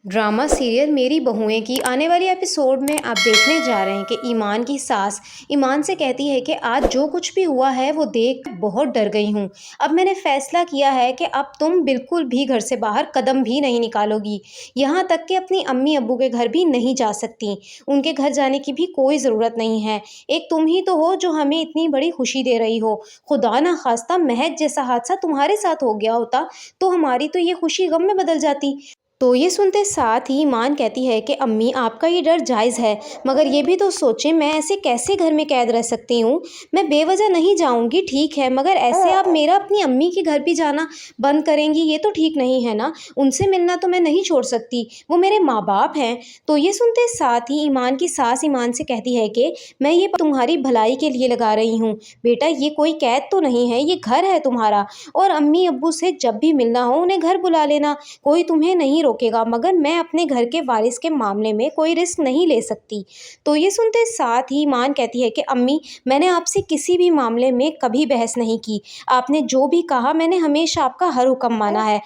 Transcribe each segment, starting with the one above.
Drama serial मेरी बहुएं की आने वाली एपिसोड में आप देखने जा रहे हैं कि ईमान की सास ईमान से कहती है कि आज जो कुछ भी हुआ है वो देख बहुत डर गई हूँ। अब मैंने फैसला किया है कि अब तुम बिल्कुल भी घर से बाहर कदम भी नहीं निकालोगी, यहाँ तक कि अपनी अम्मी अब्बू के घर भी नहीं जा सकती। उनके घर जाने की भी कोई ज़रूरत नहीं है। एक तुम ही तो हो जो हमें इतनी बड़ी खुशी दे रही हो। खुदा ना खास्ता महक जैसा हादसा तुम्हारे साथ हो गया होता तो हमारी तो ये खुशी गम में बदल जाती। तो ये सुनते साथ ही ईमान कहती है कि अम्मी आपका ये डर जायज़ है, मगर ये भी तो सोचें मैं ऐसे कैसे घर में कैद रह सकती हूँ। मैं बेवजह नहीं जाऊँगी ठीक है, मगर ऐसे आप मेरा अपनी अम्मी के घर भी जाना बंद करेंगी, ये तो ठीक नहीं है ना। उनसे मिलना तो मैं नहीं छोड़ सकती, वो मेरे माँ बाप हैं। तो ये सुनते साथ ही ईमान की सास ईमान से कहती है कि मैं ये तुम्हारी भलाई के लिए लगा रही हूँ बेटा, ये कोई कैद तो नहीं है, ये घर है तुम्हारा। और अम्मी अब्बू से जब भी मिलना हो उन्हें घर बुला लेना, कोई तुम्हें नहीं रोकेगा, मगर मैं अपने घर के वारिस के मामले में कोई रिस्क नहीं ले सकती। तो ये सुनते साथ ही ईमान कहती है कि अम्मी मैंने आपसे किसी भी मामले में कभी बहस नहीं की, आपने जो भी कहा मैंने हमेशा आपका हर हुक्म माना है,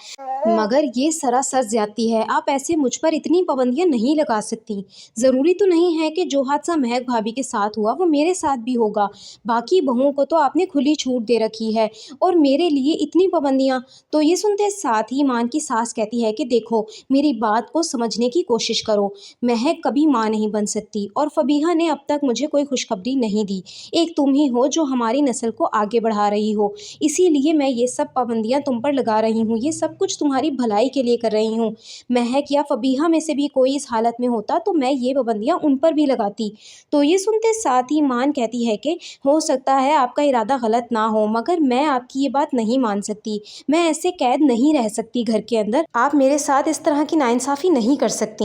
मगर ये सरासर ज्यादती है। आप ऐसे मुझ पर इतनी पाबंदियां नहीं लगा सकती। ज़रूरी तो नहीं है कि जो हादसा महक भाभी के साथ हुआ वो मेरे साथ भी होगा। बाकी बहुओं को तो आपने खुली छूट दे रखी है और मेरे लिए इतनी पाबंदियां। तो ये सुनते साथ ही ईमान की सास कहती है कि देखो मेरी बात को समझने की कोशिश करो, महक कभी माँ नहीं बन सकती और फबीहा ने अब तक मुझे कोई खुशखबरी नहीं दी। एक तुम ही हो जो हमारी नस्ल को आगे बढ़ा रही हो, इसीलिए मैं ये सब पाबंदियां तुम पर लगा रही हूँ। ये सब कुछ तुम्हारी भलाई के लिए कर रही हूँ। महक या फबीहा में से भी कोई इस हालत में होता तो मैं ये पाबंदियां उन पर भी लगाती। तो ये सुनते साथ ही ईमान कहती है कि हो सकता है आपका इरादा गलत ना हो, मगर मैं आपकी ये बात नहीं मान सकती। मैं ऐसे कैद नहीं रह सकती घर के अंदर, आप मेरे साथ इस तरह की नाइंसाफ़ी नहीं कर सकती।